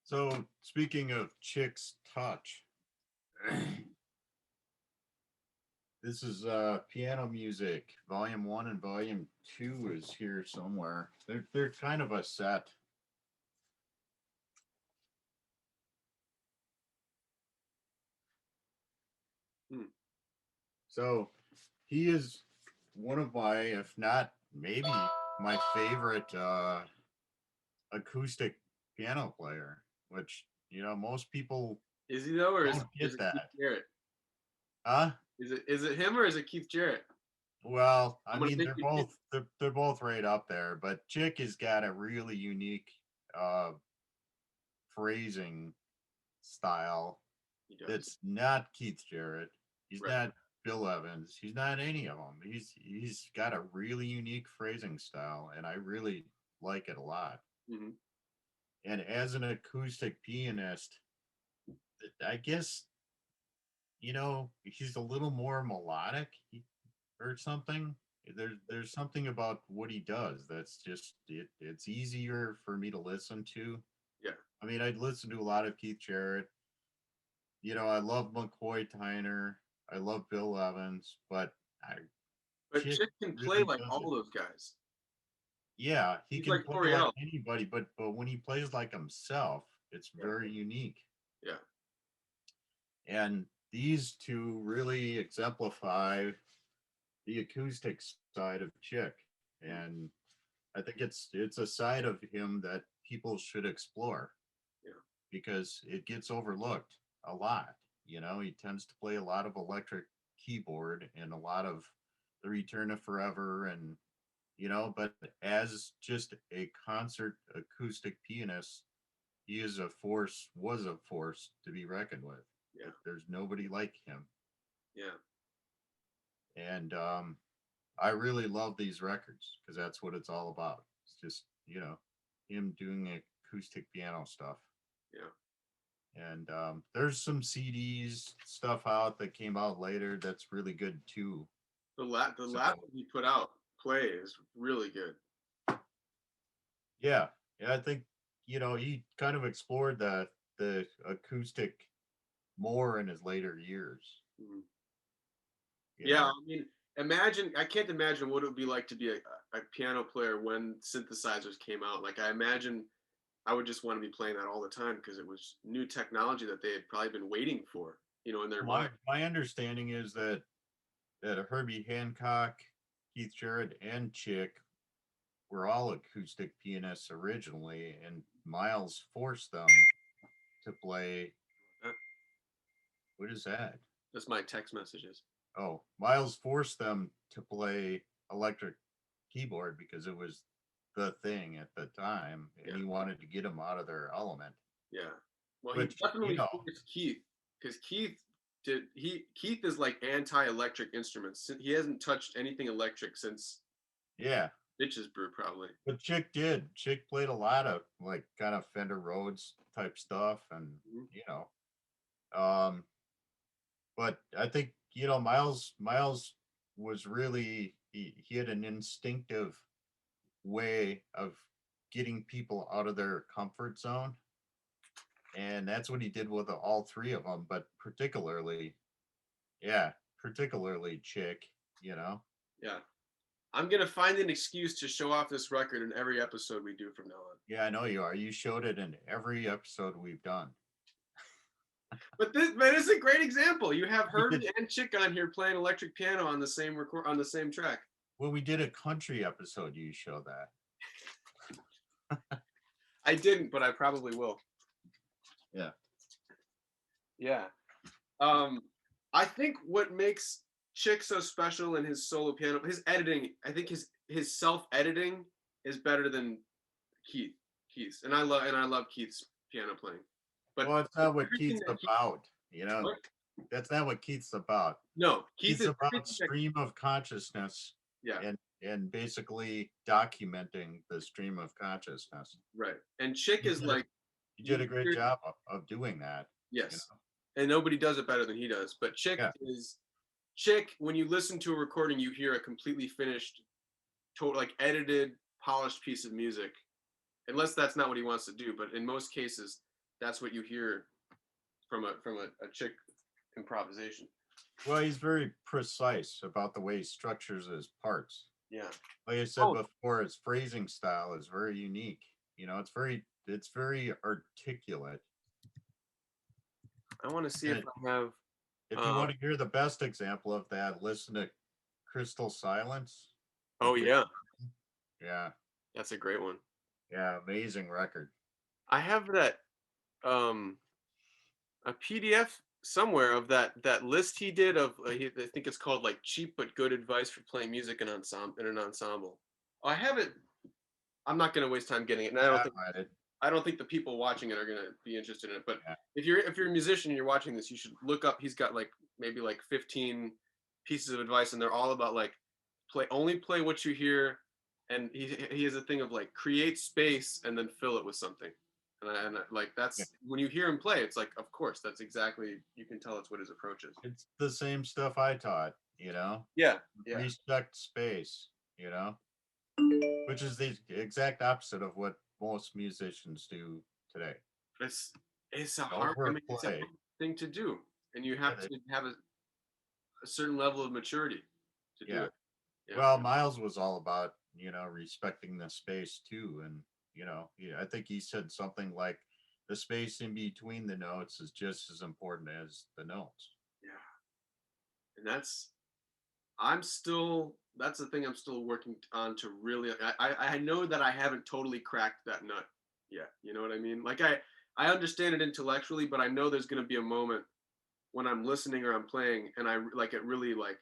So, speaking of Chick's Touch, this is piano music. Volume 1 and Volume 2 is here somewhere. They're kind of a set. Hmm. So, he is one of my, if not maybe my favorite acoustic piano player, which, most people Is he though, or is don't is get it Keith that. Jarrett? Huh? Is it him or is it Keith Jarrett? Well, I I'm gonna mean, make they're you pick. both they're both right up there, but Chick has got a really unique uh phrasing style He does. that's not Keith Jarrett. He's Right. not Bill Evans. He's not any of them. He's got a really unique phrasing style, and I really like it a lot. Hmm. And as an acoustic pianist, I guess he's a little more melodic or something. There's something about what he does that's just it's easier for me to listen to. Yeah. I mean, I'd listen to a lot of Keith Jarrett. I love McCoy Tyner. I love Bill Evans, but I But Chick Chick can play really like does all it. those guys. Yeah, he He's can like play like Coryell. anybody, but when he plays like himself, it's Yeah. very unique. Yeah. And these two really exemplify the acoustic side of Chick. Mm. And I think it's a side of him that people should explore Yeah. because it gets overlooked a lot. He tends to play a lot of electric keyboard and a lot of The Return of Forever and but as just a concert acoustic pianist, he is a force was a force to be reckoned with. Yeah. There's nobody like him. Yeah. And I really love these records because that's what it's all about. It's just, him doing acoustic piano stuff. Yeah. And there's some CDs stuff out that came out later that's really good too. The So last one he put out, Play, is really good. yeah, yeah, I think he kind of explored the acoustic more in his later years. Mhm. You Yeah. know, I mean, imagine. I can't imagine what it would be like to be a piano player when synthesizers came out. Like I imagine I would just want to be playing that all the time because it was new technology that they had probably been waiting for, in their mind. my understanding is that Herbie Hancock, Keith Jarrett, and Chick were all acoustic pianists originally, and Miles forced them to play. Uh, What is that? That's my text messages. Oh, Miles forced them to play electric keyboard because it was the thing at the time, and Yeah, he wanted to get them out of their element. yeah. Well, he Which, definitely forced Keith because Keith is like anti-electric instruments. He hasn't touched anything electric since yeah. Bitches Brew, probably. But Chick did. Chick played a lot of like kind of Fender Rhodes type stuff, and Mhm. you know, um, but I think Miles was really he had an instinctive way of getting people out of their comfort zone, and that's what he did with all three of them. But particularly Chick. You know, Yeah, I'm gonna find an excuse to show off this record in every episode we do from now on. yeah, I know you are. You showed it in every episode we've done. But it's a great example. You have We did Herbie and Chick on here playing electric piano on the same on the same track. when we did a country episode. You showed that. I didn't, but I probably will. Yeah. Yeah. Um, I think what makes Chick so special in his solo piano, his editing, I think his self editing is better than Keith. Keith's, and I love Keith's piano playing, but Well, it's not what everything Keith's that he about. You know, what? that's not what Keith's about. No, Keith Keith's is about everything that stream of consciousness yeah, and basically documenting the stream of consciousness. right. And Chick He is did, like he you did a great hear job of doing that. You yes, know. and nobody does it better than he does. But Yeah. Chick. When you listen to a recording, you hear a completely finished, total like edited, polished piece of music. Unless that's not what he wants to do, but in most cases, that's what you hear from a Chick improvisation. Well, he's very precise about the way he structures his parts. Yeah. Like I said Oh, before, his phrasing style is very unique. It's very articulate. I want to see if And I have. if you Uh, want to hear the best example of that, listen to Crystal Silence oh with Rick. yeah, Yeah, that's a great one. yeah, amazing record. I have that um a PDF somewhere of that list he did of I think it's called like cheap but good advice for playing music in an ensemble. I have it. I'm not going to waste time getting it, and Yeah, I read it. I don't think the people watching it are going to be interested in it. But Yeah, if you're a musician and you're watching this, you should look up. He's got like maybe like 15 pieces of advice, and they're all about like play what you hear, and he has a thing of like create space and then fill it with something. Like yeah. that's when you hear him play, it's like of course that's exactly you can tell it's what his approach is. It's the same stuff I taught. You know, Yeah, yeah, respect space. You know, which is the exact opposite of what most musicians do today. it's it's a hard. I mean, it's a Overplay. hard thing to do, and you Yeah, have to have a certain level of maturity to do yeah. it. Yeah, Well, Miles was all about respecting the space too, and I think he said something like the space in between the notes is just as important as the notes. yeah, and I'm still that's the thing I'm still working on to really. I know that I haven't totally cracked that nut yet. You know what I mean? Like I understand it intellectually, but I know there's going to be a moment when I'm listening or I'm playing, and I like it really like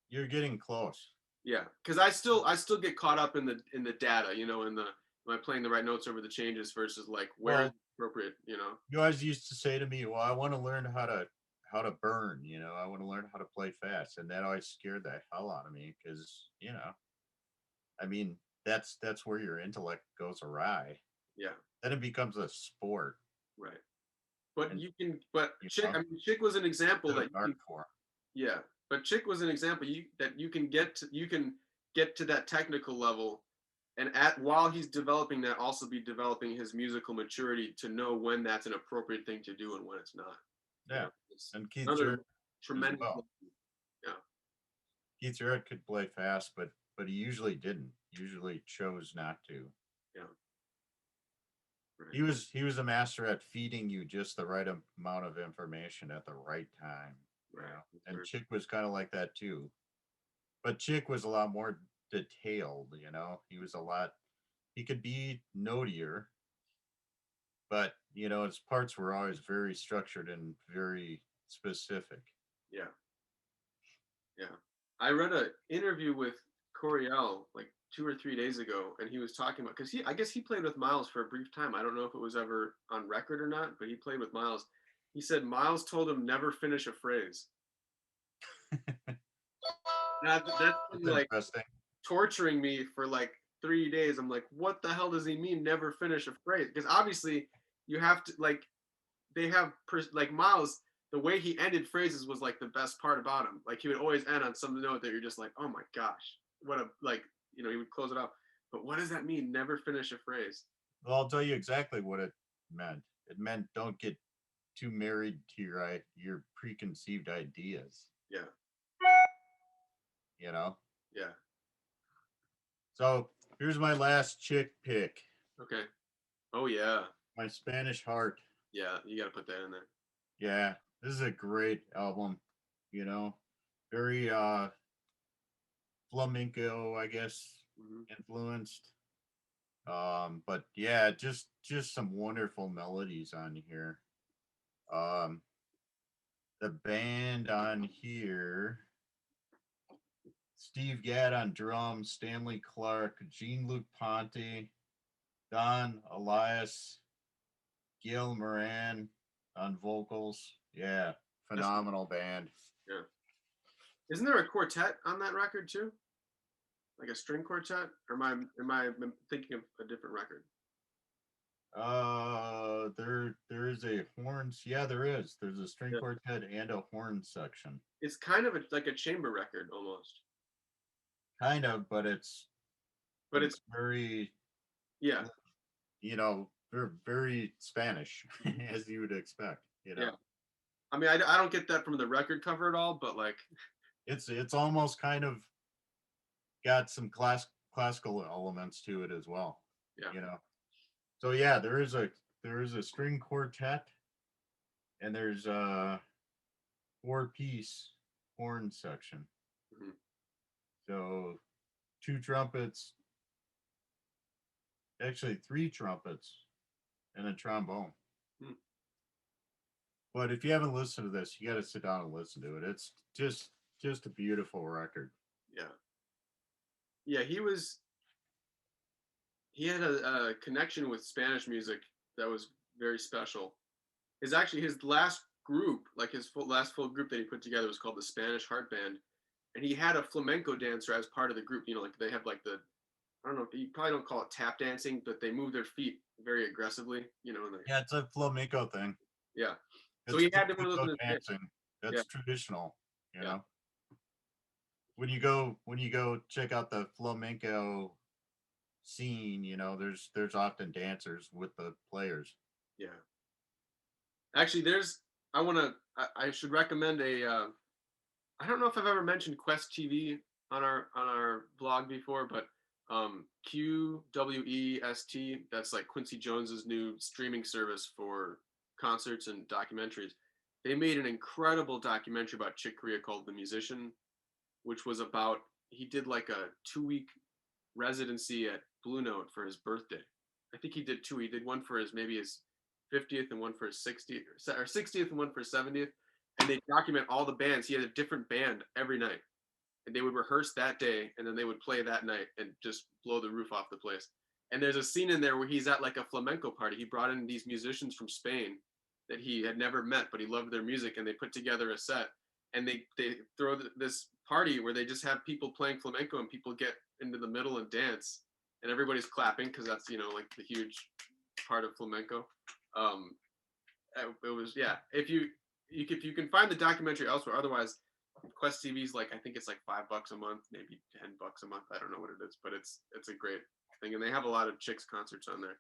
You're getting close. yeah, because I still get caught up in the data, you know, in the am I playing the right notes over the changes versus like where is Well, it appropriate, you know? you always used to say to me, "Well, I want to learn how to burn. I want to learn how to play fast," and that always scared the hell out of me because I mean, that's where your intellect goes awry. Yeah, Then it becomes a sport, right. But and you can, but you Chick, know, I mean, Chick was an example instead of that you an art can, form. yeah. But Chick was an example that you can get to that technical level, and at while he's developing that, also be developing his musical maturity to know when that's an appropriate thing to do and when it's not. You Yeah, know, it's and Keith another Jarrett as tremendous. well. Yeah, Keith Jarrett could play fast, but he usually didn't. Usually chose not to. yeah, right, He was a master at feeding you just the right amount of information at the right time. right. And Chick was kind of like that too. But Chick was a lot more detailed. He was a lot. He could be notier, but his parts were always very structured and very specific. Yeah, yeah. I read an interview with Coriel like 2 or 3 days ago, and he was talking about because I guess he played with Miles for a brief time. I don't know if it was ever on record or not, but he played with Miles. He said Miles told him never finish a phrase. That's been That's like interesting. torturing me for like 3 days. I'm like, what the hell does he mean never finish a phrase? Because obviously you have to like they have like Miles. The way he ended phrases was like the best part about him. Like he would always end on some note that you're just like, oh my gosh, what a like he would close it up. But what does that mean? Never finish a phrase. Well, I'll tell you exactly what it meant. It meant don't get too married to your preconceived ideas. Yeah, You know. yeah. So here's my last chick pick. Okay. Oh yeah, My Spanish Heart. yeah. You got to put that in there. Yeah, this is a great album. You know, very flamenco, I guess, Hmm. influenced. But yeah, just some wonderful melodies on here. Um, the band on here: Steve Gadd on drums, Stanley Clark, Jean-Luc Ponty, Don Elias, Gil Moran on vocals. Yeah, That's phenomenal band. yeah. Isn't there a quartet on that record too? Like a string quartet? Or am I thinking of a different record? There is a horns. Yeah, there is. There's a string Yeah. quartet and a horn section. It's kind of like a chamber record almost, Kind of, but it's but it's very, yeah, you know, they're very Spanish, as you would expect. You Yeah. know, I mean, I don't get that from the record cover at all, but like, it's almost kind of got some classical elements to it as well. yeah. You know, so yeah, there is a string quartet and there's a four-piece horn section. Mhm. So two trumpets, actually three trumpets, and a trombone. Hmm. But if you haven't listened to this, you got to sit down and listen to it. It's just a beautiful record. Yeah. Yeah. He had a connection with Spanish music that was very special. His last group, like his last full group that he put together, was called the Spanish Heart Band, and he had a flamenco dancer as part of the group. You know, like they have like the, I don't know, you probably don't call it tap dancing, but they move their feet very aggressively. You know, and Yeah, it's a flamenco thing. yeah. So It's he had one of those flamenco in his band. dancing. Yeah, That's traditional. You yeah, know, when you go check out the flamenco scene, there's often dancers with the players. yeah. Actually, I want to. I should recommend a. I don't know if I've ever mentioned Quest TV on our blog before, but QWEST. That's like Quincy Jones's new streaming service for concerts and documentaries. They made an incredible documentary about Chick Corea called The Musician, which was about he did like a 2 week residency at Blue Note for his birthday. I think he did two. He did one for his maybe his 50th and one for his 60th or 60th and one for his 70th. And they document all the bands. He had a different band every night. And they would rehearse that day and then they would play that night and just blow the roof off the place. And there's a scene in there where he's at like a flamenco party. He brought in these musicians from Spain that he had never met, but he loved their music, and they put together a set. And they throw this party where they just have people playing flamenco and people get into the middle and dance, and everybody's clapping because that's like the huge part of flamenco. Um, it was, yeah. If you can find the documentary elsewhere, otherwise Quest TV's like, I think it's like $5 a month, maybe $10 a month. I don't know what it is, but it's a great thing, and they have a lot of Chicks concerts on there.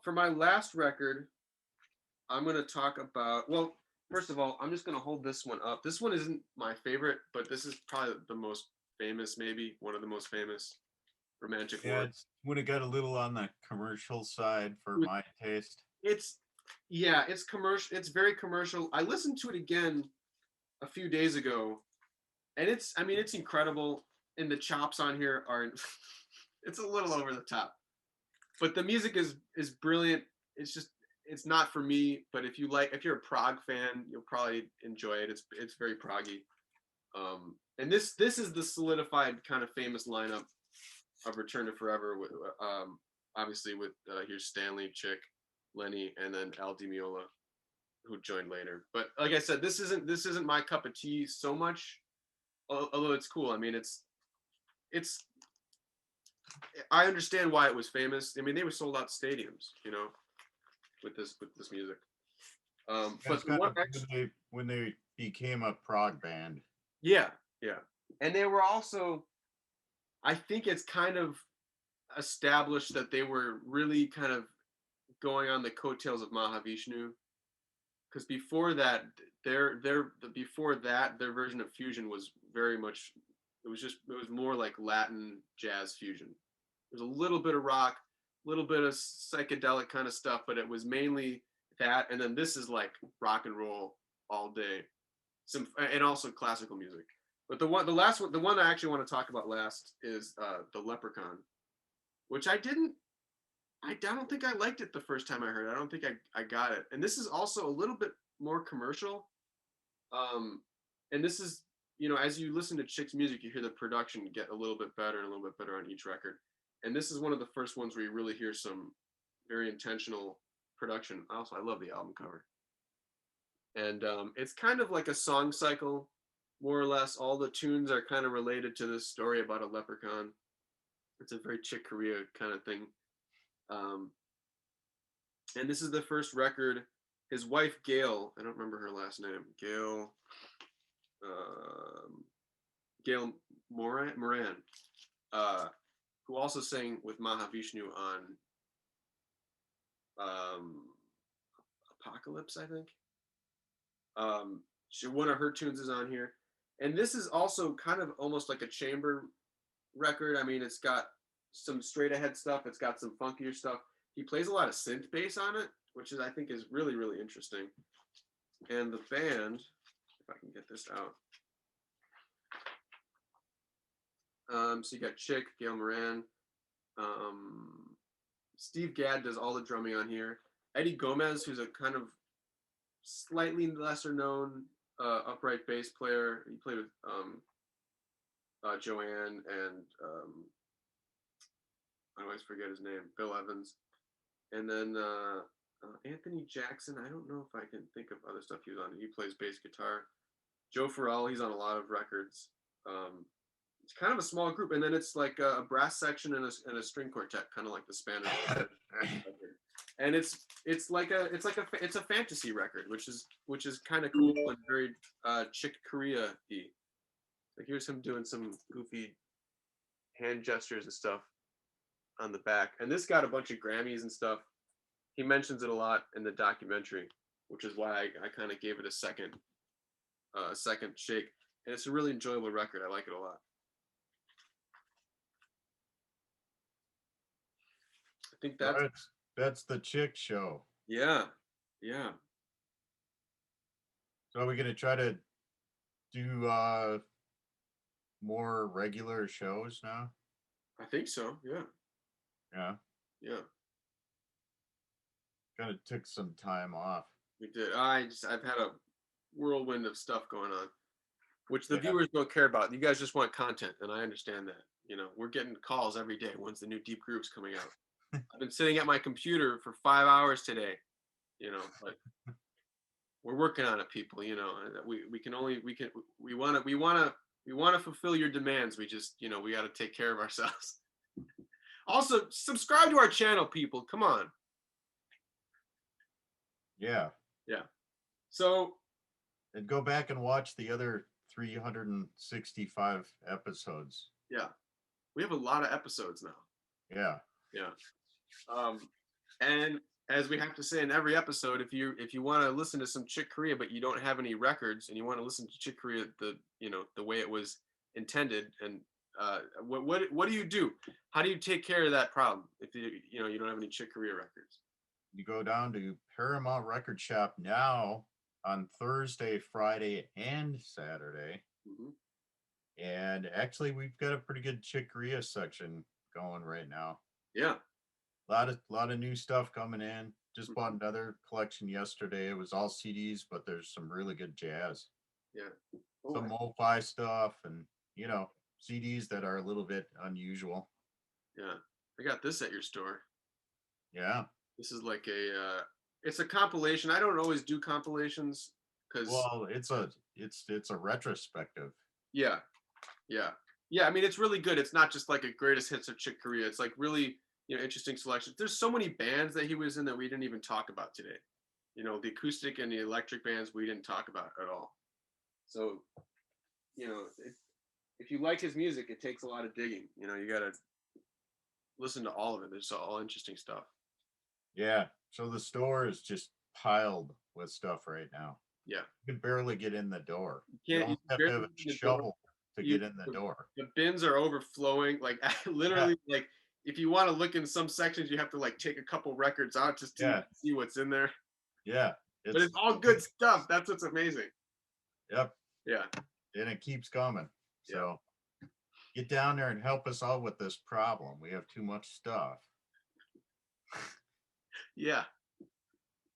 For my last record, I'm gonna talk about. Well, first of all, I'm just gonna hold this one up. This one isn't my favorite, but this is probably the most famous, maybe one of the most famous romantic Yeah, works. it's would have got a little on the commercial side for With my taste. it's Yeah, it's commercial. It's very commercial. I listened to it again a few days ago, and I mean, it's incredible. And the chops on here are, it's a little over the top, but the music is brilliant. It's just, it's not for me. But if you're a prog fan, you'll probably enjoy it. It's very proggy. And this is the solidified kind of famous lineup of Return to Forever. With obviously with here's Stanley, Chick, Lenny, and then Al Di Meola, who joined later. But like I said, this isn't my cup of tea so much. Although it's cool. I mean, it's I understand why it was famous. I mean, they were sold out stadiums, with this music. That's But the kind one of when next, they became a prog band. yeah, yeah, and they were also, I think it's kind of established that they were really kind of going on the coattails of Mahavishnu, because before that their version of fusion was very much, it was more like Latin jazz fusion. There's a little bit of rock, a little bit of psychedelic kind of stuff, but it was mainly that. And then this is like rock and roll all day, and also classical music. But the one I actually want to talk about last is the Leprechaun, which I don't think I liked it the first time I heard it. I don't think I got it. And this is also a little bit more commercial. Um, and this is, as you listen to Chick's music, you hear the production get a little bit better and a little bit better on each record. And this is one of the first ones where you really hear some very intentional production. Also, I love the album cover. And it's kind of like a song cycle, more or less. All the tunes are kind of related to this story about a leprechaun. It's a very Chick Corea kind of thing. Um, and this is the first record. His wife Gail, I don't remember her last name, um, Gail Moran, uh, who also sang with Mahavishnu on um, Apocalypse, I think. One of her tunes is on here, and this is also kind of almost like a chamber record. I mean, it's got some straight ahead stuff. It's got some funkier stuff. He plays a lot of synth bass on it, which is I think is really really interesting. And the band, if I can get this out. So you got Chick, Gail Moran, um, Steve Gadd does all the drumming on here. Eddie Gomez, who's a kind of slightly lesser known upright bass player. He played with Joanne and I always forget his name, Bill Evans. And then Anthony Jackson. I don't know if I can think of other stuff he was on. He plays bass guitar. Joe Farrell, he's on a lot of records. It's kind of a small group, and then it's like a brass section and a string quartet, kind of like the Spanish record. And it's a fantasy record, which is kind of cool and very Chick Corea-y. Like here's him doing some goofy hand gestures and stuff on the back, and this got a bunch of Grammys and stuff. He mentions it a lot in the documentary, which is why I kind of gave it a second shake. And it's a really enjoyable record. I like it a lot. I think that's the Chick show. Yeah. Yeah. So are we gonna try to do more regular shows now? I think so. Yeah. Yeah. Yeah. Kind of took some time off. We did. I've had a whirlwind of stuff going on, which the viewers don't care about. You guys just want content, and I understand that. You know, we're getting calls every day. When's the new Deep Groove's coming out? I've been sitting at my computer for 5 hours today. You know, but we're working on it, people. You know, we want to fulfill your demands. We just, you know, we got to take care of ourselves. Also, subscribe to our channel, people. Come on. Yeah. Yeah. So. And go back and watch the other 365 episodes. Yeah. We have a lot of episodes now. Yeah. Yeah. And as we have to say in every episode, if you want to listen to some Chick Corea, but you don't have any records and you want to listen to Chick Corea the way it was intended, and what do you do? How do you take care of that problem if you don't have any Chick Corea records? You go down to Paramount Record Shop now on Thursday, Friday, and Saturday. Mm-hmm. And actually, we've got a pretty good Chick Corea section going right now. Yeah. A lot of new stuff coming in. Just bought another collection yesterday. It was all CDs, but there's some really good jazz. Yeah. Some lo-fi stuff and, CDs that are a little bit unusual. Yeah. I got this at your store. Yeah. This is like it's a compilation. I don't always do compilations because it's a retrospective. Yeah. Yeah. Yeah. I mean, it's really good. It's not just like a greatest hits of Chick Corea. It's like really, interesting selections. There's so many bands that he was in that we didn't even talk about today. The acoustic and the electric bands we didn't talk about at all. So, if you like his music, it takes a lot of digging. You got to listen to all of it. It's all interesting stuff. Yeah. So the store is just piled with stuff right now. Yeah. You can barely get in the door. You don't have to have a shovel to get in the door. The bins are overflowing. Like literally, like if you want to look in some sections, you have to like take a couple records out just to see what's in there. Yeah. But it's all good stuff. That's what's amazing. Yep. Yeah. And it keeps coming. So get down there and help us out with this problem. We have too much stuff. Yeah.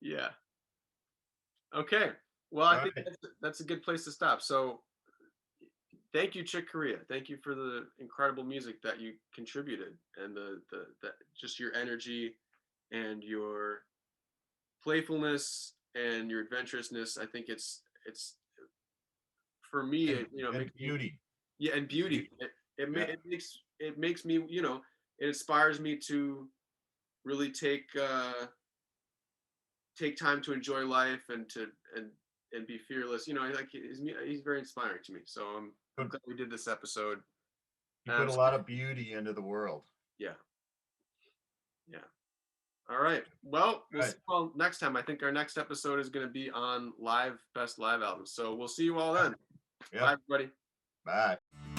Yeah. Okay. Well, I think that's a good place to stop. So thank you, Chick Corea. Thank you for the incredible music that you contributed and the just your energy and your playfulness and your adventurousness. I think it's for me, and beauty. And beauty. It makes me, it inspires me to really take time to enjoy life and be fearless. Like he's very inspiring to me. So I'm glad we did this episode. You put a lot of beauty into the world. Yeah. Yeah. All right. Well, we'll see Right. you all next time. I think our next episode is going to be on best live albums. So we'll see you all then. Yep. Bye, everybody. Bye.